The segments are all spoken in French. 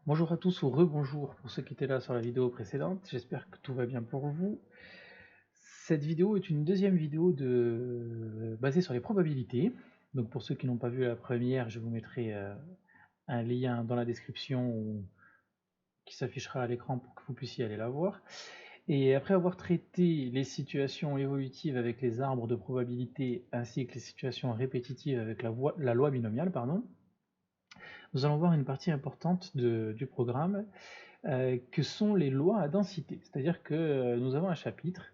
Bonjour à tous ou rebonjour pour ceux qui étaient là sur la vidéo précédente, j'espère que tout va bien pour vous. Cette vidéo est une deuxième vidéo basée sur les probabilités. Donc pour ceux qui n'ont pas vu la première, je vous mettrai un lien dans la description qui s'affichera à l'écran pour que vous puissiez aller la voir. Et après avoir traité les situations évolutives avec les arbres de probabilité ainsi que les situations répétitives avec la loi binomiale, nous allons voir une partie importante du programme que sont les lois à densité. C'est-à-dire que nous avons un chapitre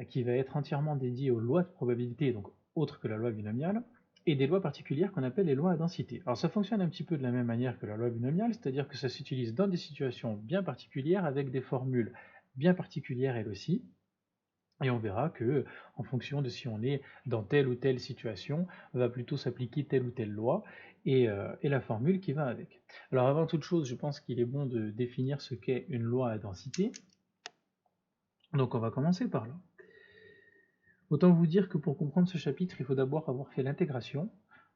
qui va être entièrement dédié aux lois de probabilité, donc autres que la loi binomiale, et des lois particulières qu'on appelle les lois à densité. Alors ça fonctionne un petit peu de la même manière que la loi binomiale, c'est-à-dire que ça s'utilise dans des situations bien particulières avec des formules bien particulières elles aussi. Et on verra que, en fonction de si on est dans telle ou telle situation, va plutôt s'appliquer telle ou telle loi et la formule qui va avec. Alors avant toute chose, je pense qu'il est bon de définir ce qu'est une loi à densité. Donc on va commencer par là. Autant vous dire que pour comprendre ce chapitre, il faut d'abord avoir fait l'intégration.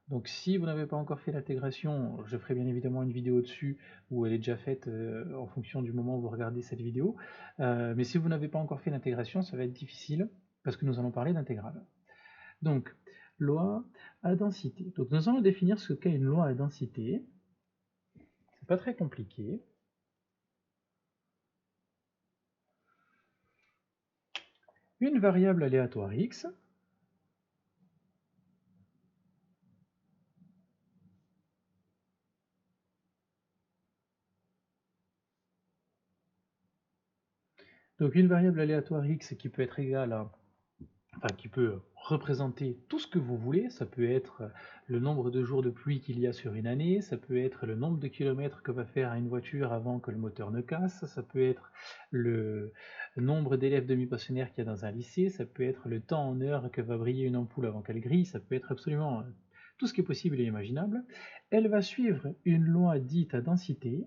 Donc si vous n'avez pas encore fait l'intégration, je ferai bien évidemment une vidéo dessus où elle est déjà faite en fonction du moment où vous regardez cette vidéo. Mais si vous n'avez pas encore fait l'intégration, ça va être difficile parce que nous allons parler d'intégrale. Donc, loi à densité. Donc nous allons définir ce qu'est une loi à densité. C'est pas très compliqué. Une variable aléatoire x donc une variable aléatoire x qui peut être égale à qui peut représenter tout ce que vous voulez. Ça peut être le nombre de jours de pluie qu'il y a sur une année, ça peut être le nombre de kilomètres que va faire une voiture avant que le moteur ne casse, ça peut être le nombre d'élèves demi-pensionnaires qu'il y a dans un lycée, ça peut être le temps en heure que va briller une ampoule avant qu'elle grille, ça peut être absolument tout ce qui est possible et imaginable. Elle va suivre une loi dite à densité,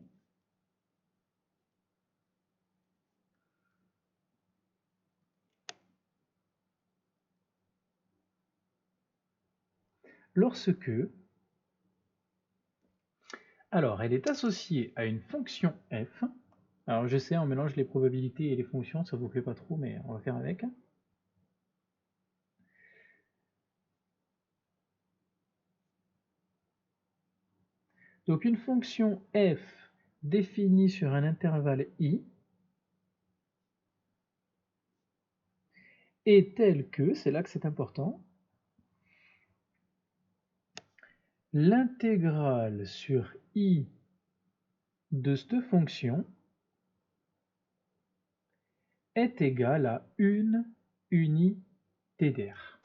lorsque elle est associée à une fonction f. Alors je sais, on mélange les probabilités et les fonctions, ça vous plaît pas trop, mais on va faire avec. Donc une fonction f définie sur un intervalle i est telle que, c'est là que c'est important, l'intégrale sur i de cette fonction est égale à une unité d'air.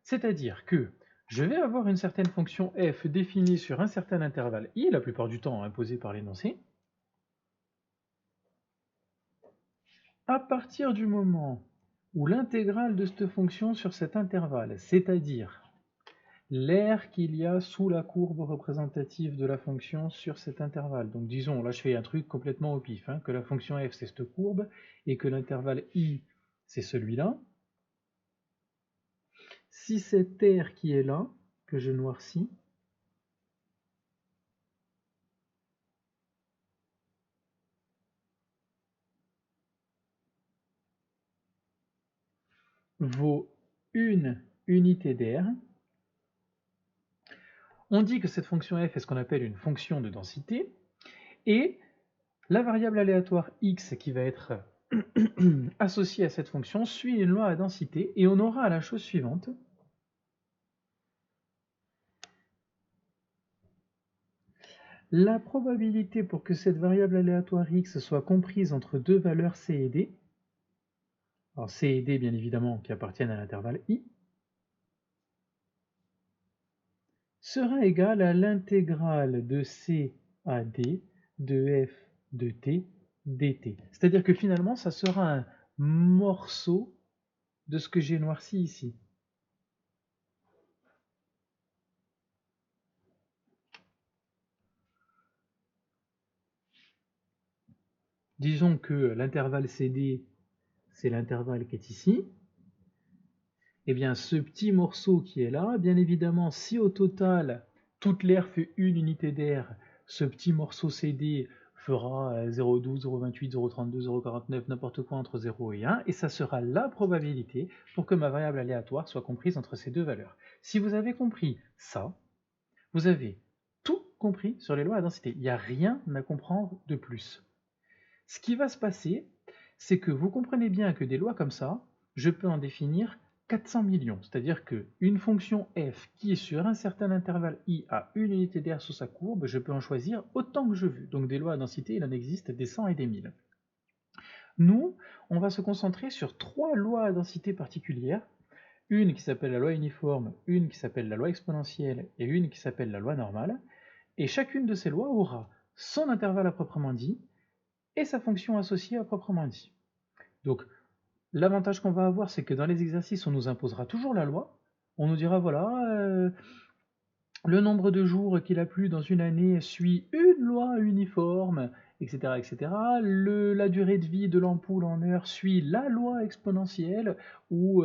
C'est-à-dire que je vais avoir une certaine fonction f définie sur un certain intervalle i, la plupart du temps imposée par l'énoncé. À partir du moment où l'intégrale de cette fonction sur cet intervalle, c'est-à-dire l'air qu'il y a sous la courbe représentative de la fonction sur cet intervalle. Donc disons, là je fais un truc complètement au pif, que la fonction f c'est cette courbe et que l'intervalle i c'est celui-là. Si cet air qui est là, que je noircis, vaut une unité d'air, on dit que cette fonction f est ce qu'on appelle une fonction de densité, et la variable aléatoire x qui va être associée à cette fonction suit une loi à densité, et on aura la chose suivante. La probabilité pour que cette variable aléatoire x soit comprise entre deux valeurs c et d, alors c et d bien évidemment qui appartiennent à l'intervalle i, sera égale à l'intégrale de c à d de f de t dt. C'est-à-dire que finalement ça sera un morceau de ce que j'ai noirci ici. Disons que l'intervalle cd c'est l'intervalle qui est ici. Eh bien, ce petit morceau qui est là, bien évidemment, si au total, toute l'air fait une unité d'air, ce petit morceau CD fera 0,12, 0,28, 0,32, 0,49, n'importe quoi entre 0 et 1, et ça sera la probabilité pour que ma variable aléatoire soit comprise entre ces deux valeurs. Si vous avez compris ça, vous avez tout compris sur les lois à densité. Il n'y a rien à comprendre de plus. Ce qui va se passer, c'est que vous comprenez bien que des lois comme ça, je peux en définir 400 millions. C'est-à-dire qu'une fonction f qui est sur un certain intervalle i à une unité d'air sous sa courbe, je peux en choisir autant que je veux. Donc des lois à densité, il en existe des 100 et des 1000. Nous, on va se concentrer sur 3 lois à densité particulières. Une qui s'appelle la loi uniforme, une qui s'appelle la loi exponentielle et une qui s'appelle la loi normale. Et chacune de ces lois aura son intervalle à proprement dit et sa fonction associée à proprement dit. Donc, l'avantage qu'on va avoir, c'est que dans les exercices, on nous imposera toujours la loi. On nous dira, voilà, le nombre de jours qu'il a plu dans une année suit une loi uniforme, etc. etc. La durée de vie de l'ampoule en heure suit la loi exponentielle, ou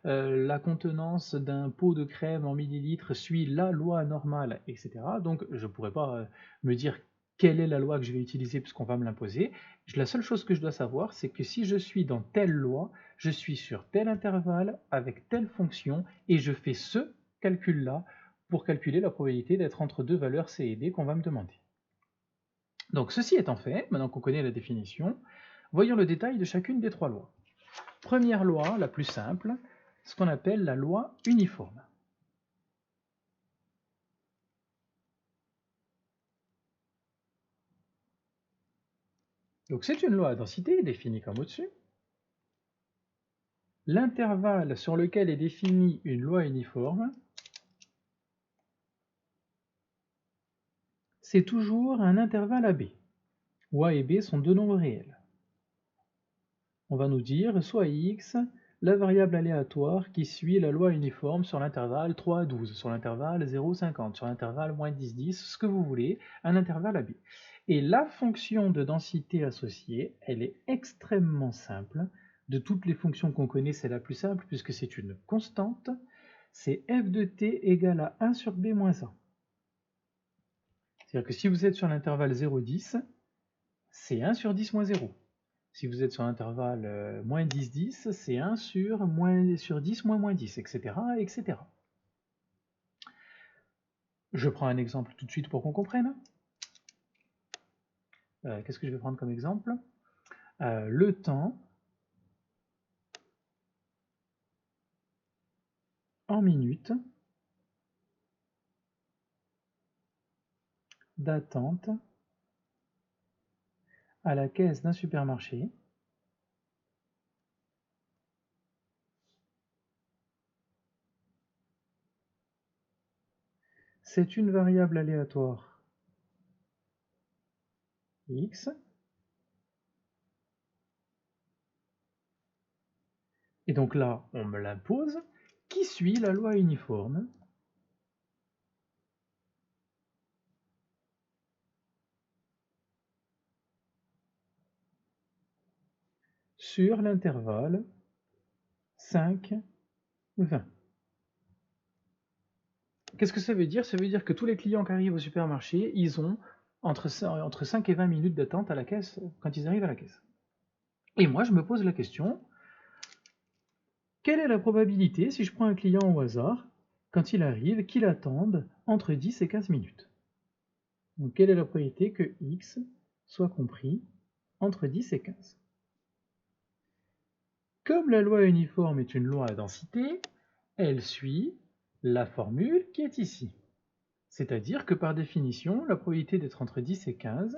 la contenance d'un pot de crème en millilitres suit la loi normale, etc. Donc je ne pourrais pas me dire quelle est la loi que je vais utiliser puisqu'on va me l'imposer. La seule chose que je dois savoir, c'est que si je suis dans telle loi, je suis sur tel intervalle avec telle fonction et je fais ce calcul-là pour calculer la probabilité d'être entre deux valeurs C et D qu'on va me demander. Donc ceci étant fait, maintenant qu'on connaît la définition, voyons le détail de chacune des 3 lois. Première loi, la plus simple, ce qu'on appelle la loi uniforme. Donc c'est une loi à densité définie comme au-dessus. L'intervalle sur lequel est définie une loi uniforme, c'est toujours un intervalle AB, où A et B sont deux nombres réels. On va nous dire soit x, la variable aléatoire qui suit la loi uniforme sur l'intervalle 3 à 12, sur l'intervalle 0,50, sur l'intervalle moins 10, 10, ce que vous voulez, un intervalle AB. Et la fonction de densité associée, elle est extrêmement simple. De toutes les fonctions qu'on connaît, c'est la plus simple puisque c'est une constante. C'est f de t égale à 1 sur b moins 1. C'est-à-dire que si vous êtes sur l'intervalle 0,10, c'est 1 sur 10 moins 0. Si vous êtes sur l'intervalle moins 10, 10, c'est 1 sur 10 moins 10, etc., etc. Je prends un exemple tout de suite pour qu'on comprenne. Qu'est-ce que je vais prendre comme exemple? Le temps en minutes d'attente à la caisse d'un supermarché c'est une variable aléatoire x et donc là on me l'impose qui suit la loi uniforme sur l'intervalle 5, 20. Qu'est-ce que ça veut dire? Ça veut dire que tous les clients qui arrivent au supermarché, ils ont entre 5 et 20 minutes d'attente à la caisse quand ils arrivent à la caisse. Et moi, je me pose la question, quelle est la probabilité, si je prends un client au hasard, quand il arrive, qu'il attende entre 10 et 15 minutes? Donc, quelle est la probabilité que x soit compris entre 10 et 15? Comme la loi uniforme est une loi à densité, elle suit la formule qui est ici. C'est-à-dire que par définition, la probabilité d'être entre 10 et 15,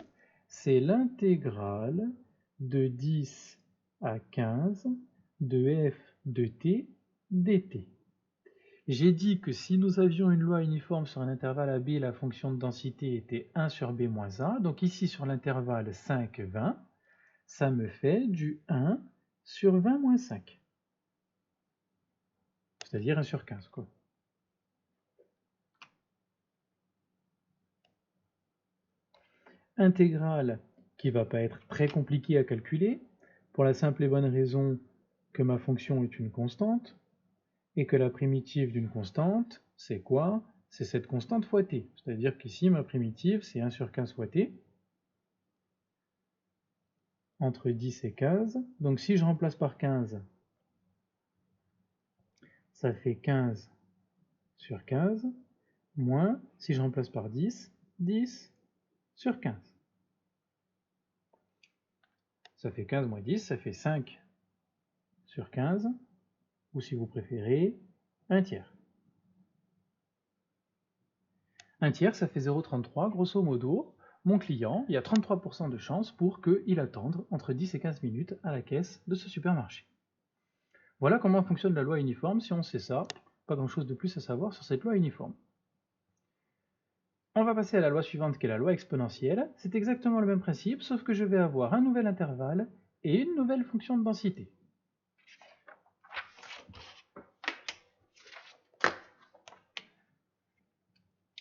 c'est l'intégrale de 10 à 15 de f de t dt. J'ai dit que si nous avions une loi uniforme sur un intervalle AB, la fonction de densité était 1 sur b moins 1. Donc ici sur l'intervalle 5, 20, ça me fait du 1 sur 20 moins 5. C'est-à-dire 1 sur 15, quoi. Intégrale qui ne va pas être très compliquée à calculer, pour la simple et bonne raison que ma fonction est une constante, et que la primitive d'une constante, c'est quoi? C'est cette constante fois t. C'est-à-dire qu'ici, ma primitive, c'est 1 sur 15 fois t. entre 10 et 15. Donc si je remplace par 15, ça fait 15 sur 15, moins, si je remplace par 10, 10 sur 15. Ça fait 15 moins 10, ça fait 5 sur 15, ou si vous préférez, un tiers. Un tiers, ça fait 0,33, grosso modo. Mon client, il y a 33% de chance pour qu'il attende entre 10 et 15 minutes à la caisse de ce supermarché. Voilà comment fonctionne la loi uniforme. Si on sait ça, pas grand-chose de plus à savoir sur cette loi uniforme. On va passer à la loi suivante qui est la loi exponentielle. C'est exactement le même principe, sauf que je vais avoir un nouvel intervalle et une nouvelle fonction de densité.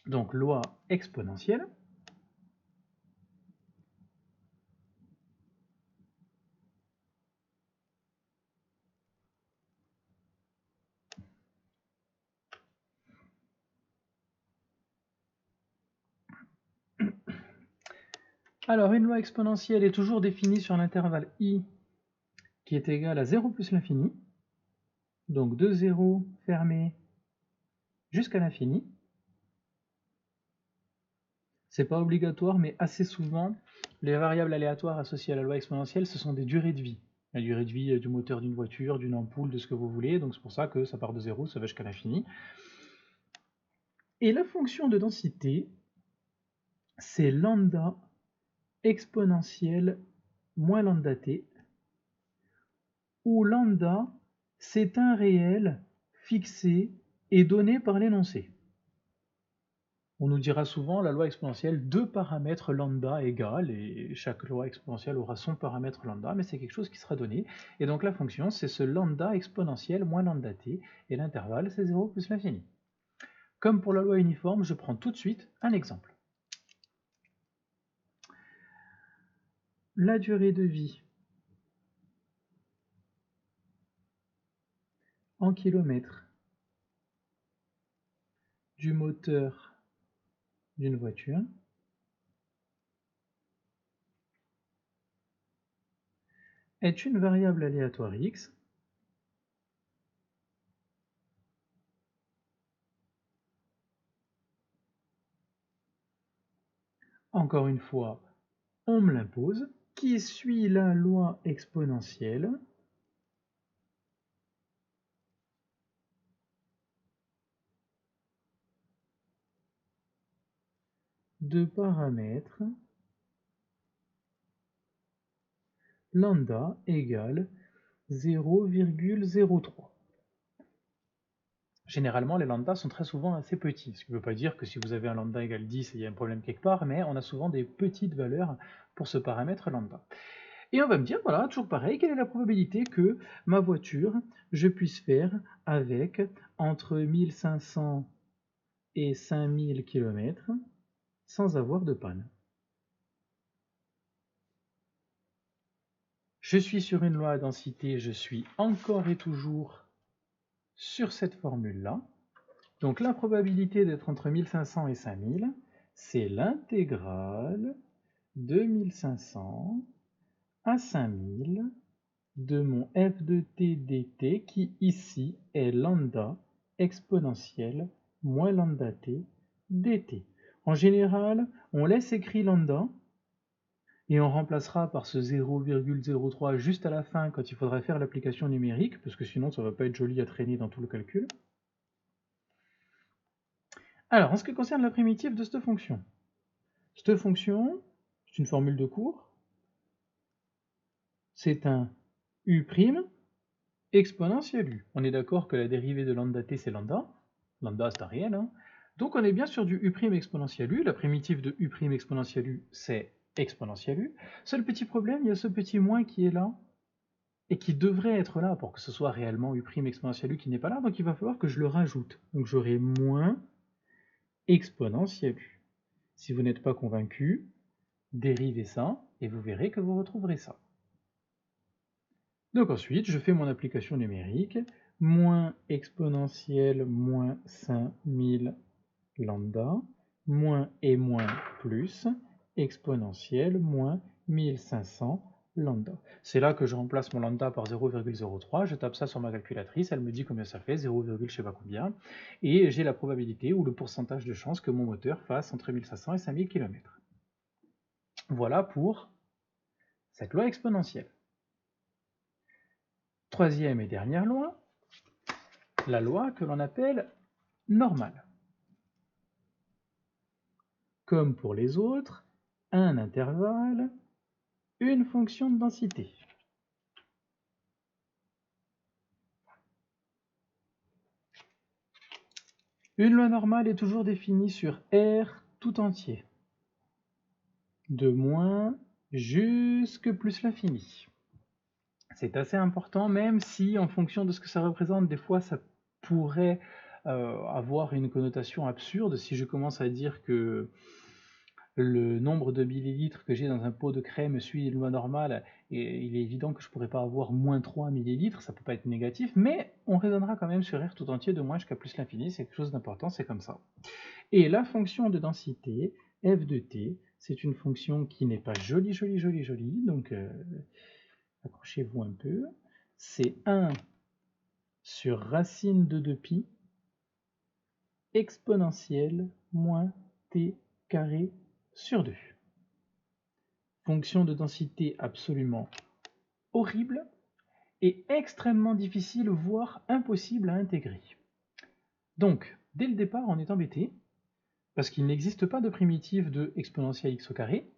Donc loi exponentielle. Alors une loi exponentielle est toujours définie sur l'intervalle i qui est égal à 0 plus l'infini. Donc de 0 fermé jusqu'à l'infini. C'est pas obligatoire, mais assez souvent, les variables aléatoires associées à la loi exponentielle, ce sont des durées de vie. La durée de vie du moteur d'une voiture, d'une ampoule, de ce que vous voulez, donc c'est pour ça que ça part de 0, ça va jusqu'à l'infini. Et la fonction de densité, c'est lambda exponentielle moins lambda t, où lambda, c'est un réel fixé et donné par l'énoncé. On nous dira souvent la loi exponentielle, deux paramètres lambda égale, et chaque loi exponentielle aura son paramètre lambda, mais c'est quelque chose qui sera donné. Et donc la fonction, c'est ce lambda exponentiel moins lambda t, et l'intervalle, c'est 0 plus l'infini. Comme pour la loi uniforme, je prends tout de suite un exemple. La durée de vie en kilomètres du moteur d'une voiture est une variable aléatoire x encore une fois, on me l'impose, qui suit la loi exponentielle de paramètres lambda égale 0,03. Généralement, les lambdas sont très souvent assez petits, ce qui ne veut pas dire que si vous avez un lambda égale 10, il y a un problème quelque part, mais on a souvent des petites valeurs pour ce paramètre lambda. Et on va me dire, voilà, toujours pareil, quelle est la probabilité que ma voiture, je puisse faire avec entre 1500 et 5000 km sans avoir de panne. Je suis sur une loi à densité, je suis encore et toujours sur cette formule-là. Donc la probabilité d'être entre 1500 et 5000, c'est l'intégrale de 1500 à 5000 de mon f de t dt qui ici est lambda exponentielle moins lambda t dt. En général, on laisse écrit lambda et on remplacera par ce 0,03 juste à la fin quand il faudra faire l'application numérique, parce que sinon ça ne va pas être joli à traîner dans tout le calcul. Alors, en ce qui concerne la primitive de cette fonction, c'est une formule de cours, c'est un u' exponentielle u. On est d'accord que la dérivée de lambda t c'est lambda, lambda c'est un réel, hein. Donc on est bien sur du u' exponentielle u, la primitive de u' exponentielle u c'est exponentielle u. Seul petit problème, il y a ce petit moins qui est là, et qui devrait être là pour que ce soit réellement u' exponentielle u qui n'est pas là, donc il va falloir que je le rajoute. Donc j'aurai moins exponentielle u. Si vous n'êtes pas convaincu, dérivez ça, et vous verrez que vous retrouverez ça. Donc ensuite, je fais mon application numérique, moins exponentielle moins 5000 lambda, moins et moins plus, exponentielle moins 1500 lambda. C'est là que je remplace mon lambda par 0,03, je tape ça sur ma calculatrice, elle me dit combien ça fait, 0, je sais pas combien, et j'ai la probabilité ou le pourcentage de chance que mon moteur fasse entre 1500 et 5000 km. Voilà pour cette loi exponentielle. Troisième et dernière loi, la loi que l'on appelle normale. Comme pour les autres, un intervalle, une fonction de densité. Une loi normale est toujours définie sur R tout entier, de moins jusque plus l'infini. C'est assez important, même si en fonction de ce que ça représente, des fois ça pourrait avoir une connotation absurde. Si je commence à dire que le nombre de millilitres que j'ai dans un pot de crème suit une loi normale, et il est évident que je ne pourrais pas avoir moins 3 millilitres, ça ne peut pas être négatif, mais on raisonnera quand même sur R tout entier de moins jusqu'à plus l'infini, c'est quelque chose d'important, c'est comme ça. Et la fonction de densité, f de t, c'est une fonction qui n'est pas jolie, donc accrochez-vous un peu, c'est 1 sur racine de 2pi exponentielle moins t carré sur 2. Fonction de densité absolument horrible et extrêmement difficile, voire impossible à intégrer. Donc, dès le départ, on est embêté, parce qu'il n'existe pas de primitive de exponentielle x au carré,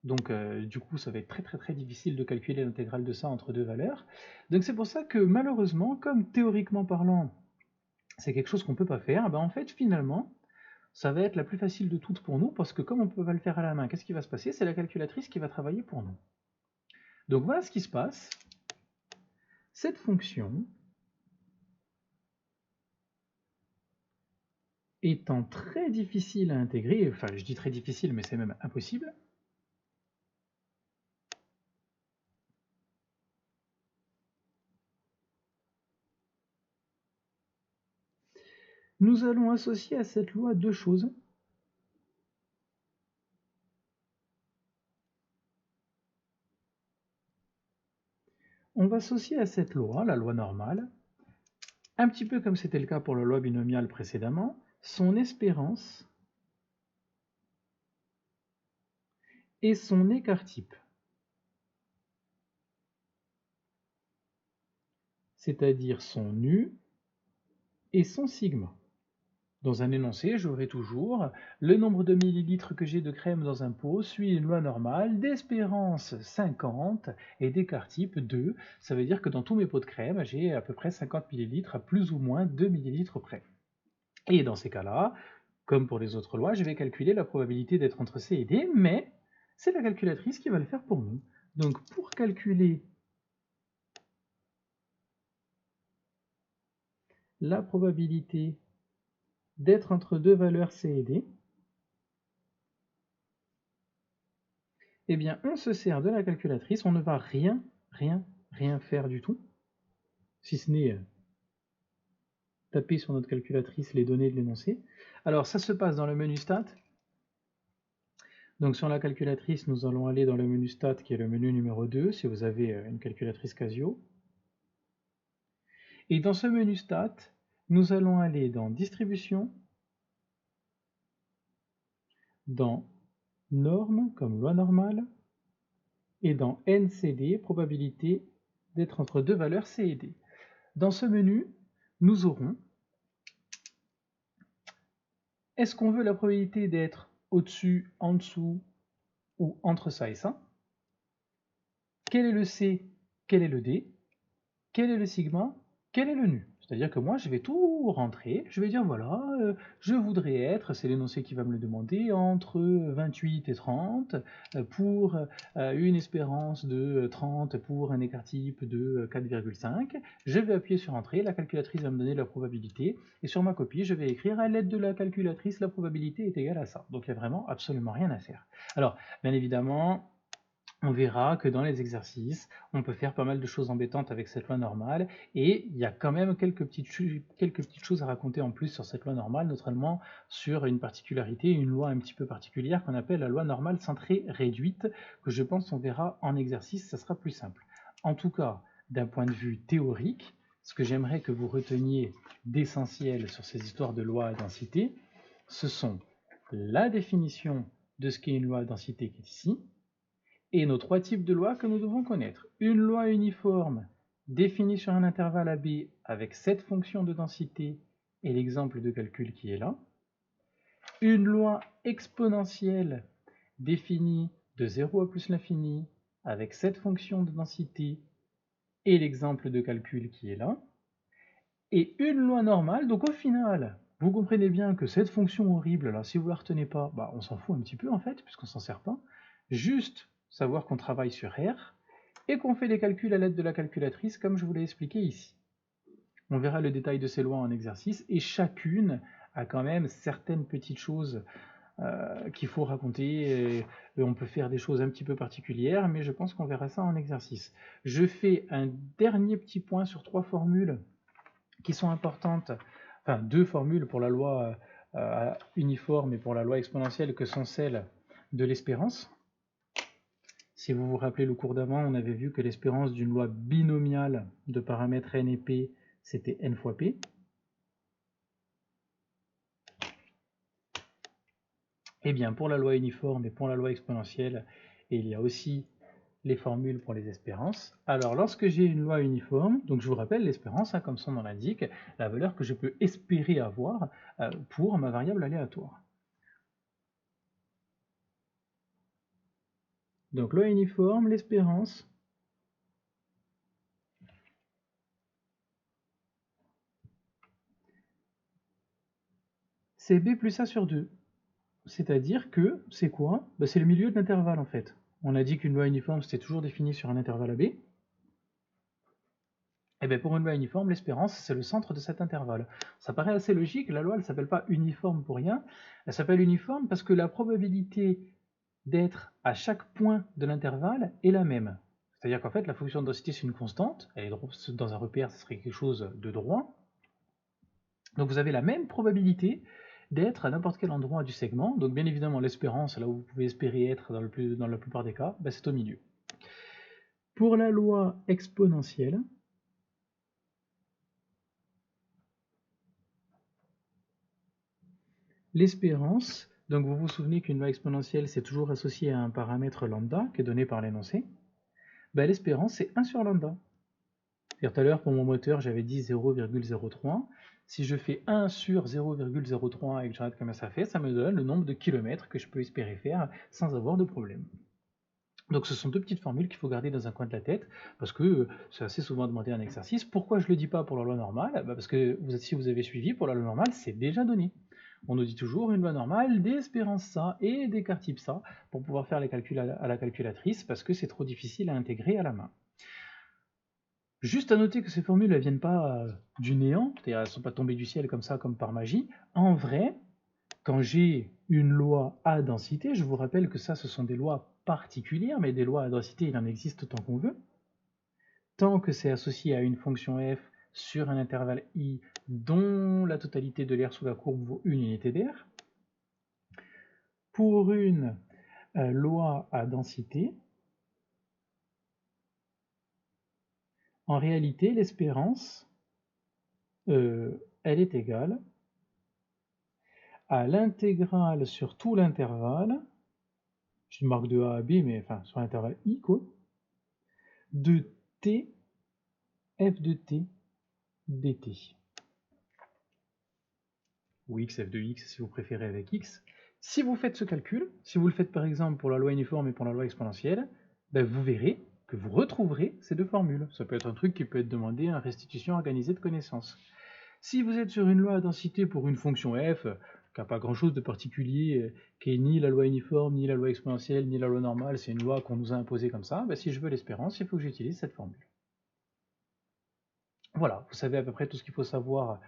donc du coup ça va être très difficile de calculer l'intégrale de ça entre deux valeurs. Donc c'est pour ça que malheureusement, comme théoriquement parlant, c'est quelque chose qu'on ne peut pas faire, ben en fait finalement, ça va être la plus facile de toutes pour nous, parce que comme on ne peut pas le faire à la main, qu'est-ce qui va se passer? C'est la calculatrice qui va travailler pour nous. Donc voilà ce qui se passe. Cette fonction étant très difficile à intégrer, enfin je dis très difficile, mais c'est même impossible, nous allons associer à cette loi deux choses. On va associer à cette loi, la loi normale, un petit peu comme c'était le cas pour la loi binomiale précédemment, son espérance et son écart-type. C'est-à-dire son nu et son sigma. Dans un énoncé, j'aurai toujours le nombre de millilitres que j'ai de crème dans un pot suit une loi normale d'espérance 50 et d'écart-type 2. Ça veut dire que dans tous mes pots de crème, j'ai à peu près 50 millilitres à plus ou moins 2 millilitres près. Et dans ces cas-là, comme pour les autres lois, je vais calculer la probabilité d'être entre C et D, mais c'est la calculatrice qui va le faire pour nous. Donc pour calculer la probabilité d'être entre deux valeurs C et D, eh bien on se sert de la calculatrice, on ne va rien faire du tout, si ce n'est taper sur notre calculatrice les données de l'énoncé. Alors ça se passe dans le menu Stat. Donc sur la calculatrice, nous allons aller dans le menu Stat, qui est le menu numéro 2, si vous avez une calculatrice Casio. Et dans ce menu Stat, nous allons aller dans Distribution, dans Normes, comme loi normale, et dans NCD, probabilité d'être entre deux valeurs C et D. Dans ce menu, nous aurons, est-ce qu'on veut la probabilité d'être au-dessus, en dessous, ou entre ça et ça? Quel est le C? Quel est le D? Quel est le sigma? Quel est le nu? C'est-à-dire que moi, je vais tout rentrer, je vais dire, voilà, je voudrais être, c'est l'énoncé qui va me le demander, entre 28 et 30, pour une espérance de 30, pour un écart-type de 4,5. Je vais appuyer sur Entrée, la calculatrice va me donner la probabilité, et sur ma copie, je vais écrire, à l'aide de la calculatrice, la probabilité est égale à ça. Donc il n'y a vraiment absolument rien à faire. Alors, bien évidemment, on verra que dans les exercices, on peut faire pas mal de choses embêtantes avec cette loi normale, et il y a quand même quelques petites choses à raconter en plus sur cette loi normale, notamment sur une particularité, une loi un petit peu particulière qu'on appelle la loi normale centrée réduite, que je pense on verra en exercice, ça sera plus simple. En tout cas, d'un point de vue théorique, ce que j'aimerais que vous reteniez d'essentiel sur ces histoires de loi à densité, ce sont la définition de ce qu'est une loi à densité qui est ici, et nos trois types de lois que nous devons connaître. Une loi uniforme définie sur un intervalle AB avec cette fonction de densité et l'exemple de calcul qui est là. Une loi exponentielle définie de 0 à plus l'infini avec cette fonction de densité et l'exemple de calcul qui est là. Et une loi normale, donc au final, vous comprenez bien que cette fonction horrible, là, si vous ne la retenez pas, bah, on s'en fout un petit peu en fait, puisqu'on s'en sert pas. Juste savoir qu'on travaille sur R et qu'on fait des calculs à l'aide de la calculatrice, comme je vous l'ai expliqué ici. On verra le détail de ces lois en exercice, et chacune a quand même certaines petites choses qu'il faut raconter, et on peut faire des choses un petit peu particulières, mais je pense qu'on verra ça en exercice. Je fais un dernier petit point sur trois formules qui sont importantes, enfin deux formules pour la loi uniforme et pour la loi exponentielle, que sont celles de l'espérance. Si vous vous rappelez le cours d'avant, on avait vu que l'espérance d'une loi binomiale de paramètres n et p, c'était n fois p. Et bien pour la loi uniforme et pour la loi exponentielle, il y a aussi les formules pour les espérances. Alors lorsque j'ai une loi uniforme, donc je vous rappelle l'espérance, comme son nom l'indique, la valeur que je peux espérer avoir pour ma variable aléatoire. Donc loi uniforme, l'espérance, c'est b plus a sur 2. C'est-à-dire que, c'est quoi? C'est le milieu de l'intervalle en fait. On a dit qu'une loi uniforme c'était toujours défini sur un intervalle AB. Et bien pour une loi uniforme, l'espérance c'est le centre de cet intervalle. Ça paraît assez logique, la loi elle s'appelle pas uniforme pour rien, elle s'appelle uniforme parce que la probabilité d'être à chaque point de l'intervalle est la même. C'est-à-dire qu'en fait la fonction de densité c'est une constante, elle est dans un repère ça serait quelque chose de droit. Donc vous avez la même probabilité d'être à n'importe quel endroit du segment. Donc bien évidemment l'espérance, là où vous pouvez espérer être dans la plupart des cas, c'est au milieu. Pour la loi exponentielle, l'espérance, donc vous vous souvenez qu'une loi exponentielle c'est toujours associé à un paramètre lambda qui est donné par l'énoncé, l'espérance c'est 1 sur lambda. Tout à l'heure pour mon moteur j'avais dit 0,03. Si je fais 1 sur 0,03 et que je regarde combien ça fait, ça me donne le nombre de kilomètres que je peux espérer faire sans avoir de problème. Donc ce sont deux petites formules qu'il faut garder dans un coin de la tête, parce que c'est assez souvent demandé en exercice. Pourquoi je ne le dis pas pour la loi normale? Parce que si vous avez suivi, pour la loi normale, c'est déjà donné. On nous dit toujours une loi normale, des espérances ça et des écart type ça, pour pouvoir faire les calculs à la calculatrice, parce que c'est trop difficile à intégrer à la main. Juste à noter que ces formules ne viennent pas du néant, c'est-à-dire elles ne sont pas tombées du ciel comme ça, comme par magie. En vrai, quand j'ai une loi à densité, je vous rappelle que ça, ce sont des lois particulières, mais des lois à densité, il en existe tant qu'on veut. Tant que c'est associé à une fonction f sur un intervalle i dont la totalité de l'air sous la courbe vaut une unité d'air. Pour une loi à densité, en réalité, l'espérance, elle est égale à l'intégrale sur tout l'intervalle, je marque de A à B, mais enfin sur l'intervalle I, quoi, de t, f de t, dt. Ou x, f de x, si vous préférez avec x. Si vous faites ce calcul, si vous le faites par exemple pour la loi uniforme et pour la loi exponentielle, vous verrez que vous retrouverez ces deux formules. Ça peut être un truc qui peut être demandé en restitution organisée de connaissances. Si vous êtes sur une loi à densité pour une fonction f, qui n'a pas grand chose de particulier, qui est ni la loi uniforme, ni la loi exponentielle, ni la loi normale, c'est une loi qu'on nous a imposée comme ça, si je veux l'espérance, il faut que j'utilise cette formule. Voilà, vous savez à peu près tout ce qu'il faut savoir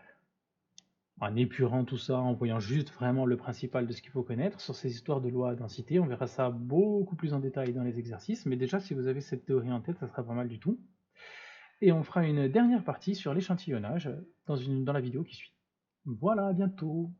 en épurant tout ça, en voyant juste vraiment le principal de ce qu'il faut connaître sur ces histoires de loi densité. On verra ça beaucoup plus en détail dans les exercices, mais déjà si vous avez cette théorie en tête, ça sera pas mal du tout. Et on fera une dernière partie sur l'échantillonnage dans la vidéo qui suit. Voilà, à bientôt.